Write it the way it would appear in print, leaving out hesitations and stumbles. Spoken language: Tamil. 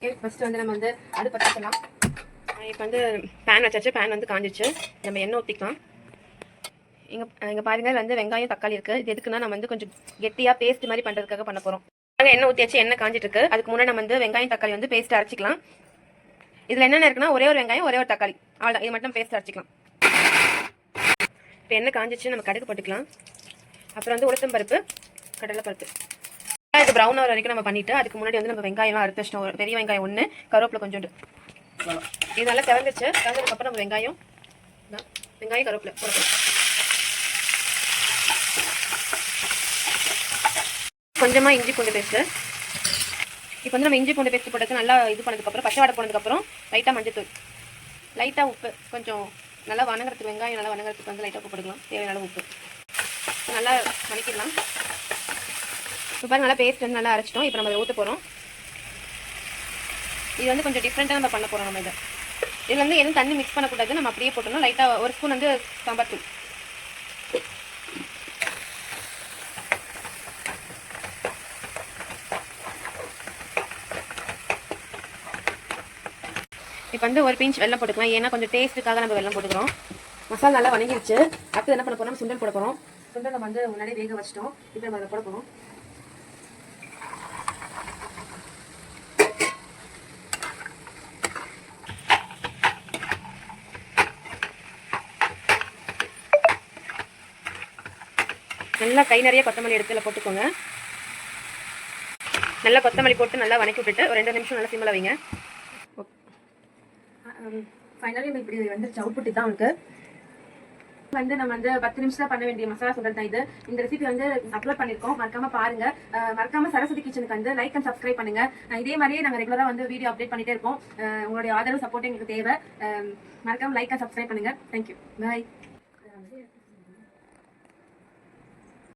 ஃபர்ஸ்ட் வந்து நம்ம வந்து அடுப்பு பற்றிக்கலாம். இப்போ வந்து பேன் வச்சாச்சு. பேன் வந்து காஞ்சிச்சு. நம்ம எண்ணெய் ஊற்றிக்கலாம். இங்கே பாருங்கள் வந்து வெங்காயம் தக்காளி இருக்குது. இது எதுக்குன்னா நம்ம வந்து கொஞ்சம் கெட்டியாக பேஸ்ட் மாதிரி பண்ணுறதுக்காக பண்ண போகிறோம். எண்ணெய் ஊற்றியாச்சு. எண்ணெய் காஞ்சிட்டு இருக்கு. அதுக்கு முன்னாடி நம்ம வந்து வெங்காயம் தக்காளி வந்து பேஸ்ட் அரைச்சிக்கலாம். இதில் என்னென்ன இருக்குன்னா ஒரே ஒரு வெங்காயம் ஒரே ஒரு தக்காளி அவ்வளோ, இது மட்டும் பேஸ்ட் அரைச்சிக்கலாம். இப்போ எண்ணெய் காஞ்சிச்சு. நம்ம கடுகு போட்டுக்கலாம். அப்புறம் வந்து உளுத்தம் பருப்பு, கடலை பருப்பு. இது ப்ரௌன் ஆகிற வரைக்கும் நம்ம பண்ணிவிட்டு அதுக்கு முன்னாடி வந்து நம்ம வெங்காயம்லாம் அறுத்து வச்சிட்டோம். பெரிய வெங்காயம் ஒன்று, கருவேப்பிலை கொஞ்சோண்டு. இது நல்லா திறந்துச்சு. திறந்ததுக்கப்புறம் நம்ம வெங்காயம் கருவேப்பிலை போடணும். கொஞ்சமாக இஞ்சி பூண்டு பேஸ்ட்டு. இப்போ வந்து நம்ம இஞ்சி பூண்டு பேஸ்ட் போட்டு நல்லா இது பண்ணதுக்கப்புறம் பச்சை வாடை போனதுக்கப்புறம் லைட்டாக மஞ்சத்தூள், லைட்டாக உப்பு, கொஞ்சம் நல்லா வணங்குறதுக்கு வெங்காயம் நல்லா வணங்குறதுக்கு வந்து லைட்டாக உப்பு போட்டுக்கலாம். தேவையான உப்பு நல்லா வணக்கிடலாம். இப்போ பாருங்க நல்லா பேஸ்ட் வந்து நல்லா அரைச்சிட்டோம். இப்போ நம்ம ஊற்ற போகிறோம். இது வந்து கொஞ்சம் டிஃப்ரெண்ட்டாக நம்ம பண்ண போகிறோம். நம்ம இதில் வந்து எதுவும் தண்ணி மிக்ஸ் பண்ணக்கூடாது. நம்ம அப்படியே போட்டோம்னா லைட்டாக ஒரு ஸ்பூன் வந்து சாம்பார் தூள். இப்போ வந்து ஒரு பிஞ்ச் வெல்லம் போட்டுக்கலாம். ஏன்னா கொஞ்சம் டேஸ்ட்டுக்காக நம்ம வெல்லம் போட்டுக்கிறோம். மசாலா நல்லா வணங்கிடுச்சு. அடுத்து என்ன பண்ண போகிறோம், சுண்டல் போட போகிறோம். சுண்டல் நம்ம வந்து முன்னாடியே வேக வச்சிட்டோம். இப்போ நம்ம அதை போட போகிறோம். நல்லா கை நிறைய கொத்தமல்லி எடுத்துல போட்டுக்கோங்க. நல்லா கொத்தமல்லி போட்டு நல்லா வணக்கி விட்டுட்டு ஒரு 2 நிமிஷம் நல்லா சிம்மில் வைங்க. ஃபைனலி இப்படி வந்து சவுப்புட்டி தான் உங்களுக்கு வந்து நம்ம வந்து 10 நிமிஷம் பண்ண வேண்டிய மசாலா சுண்டல் தான் இது. இந்த ரெசிபி வந்து அப்லோட் பண்ணியிருக்கோம். மறக்காம பாருங்க. மறக்காம சரஸ்வதி கிச்சனுக்கு வந்து லைக் அண்ட் சப்ஸ்கிரைப் பண்ணுங்க. இதே மாதிரியே நாங்கள் ரெகுலராக வந்து வீடியோ அப்டேட் பண்ணிட்டே இருக்கோம். உங்களுடைய ஆதரவு சப்போர்ட் எங்களுக்கு தேவை. மறக்காம லைக் அண்ட் சப்ஸ்கிரைப் பண்ணுங்க. தேங்க்யூ. பாய்.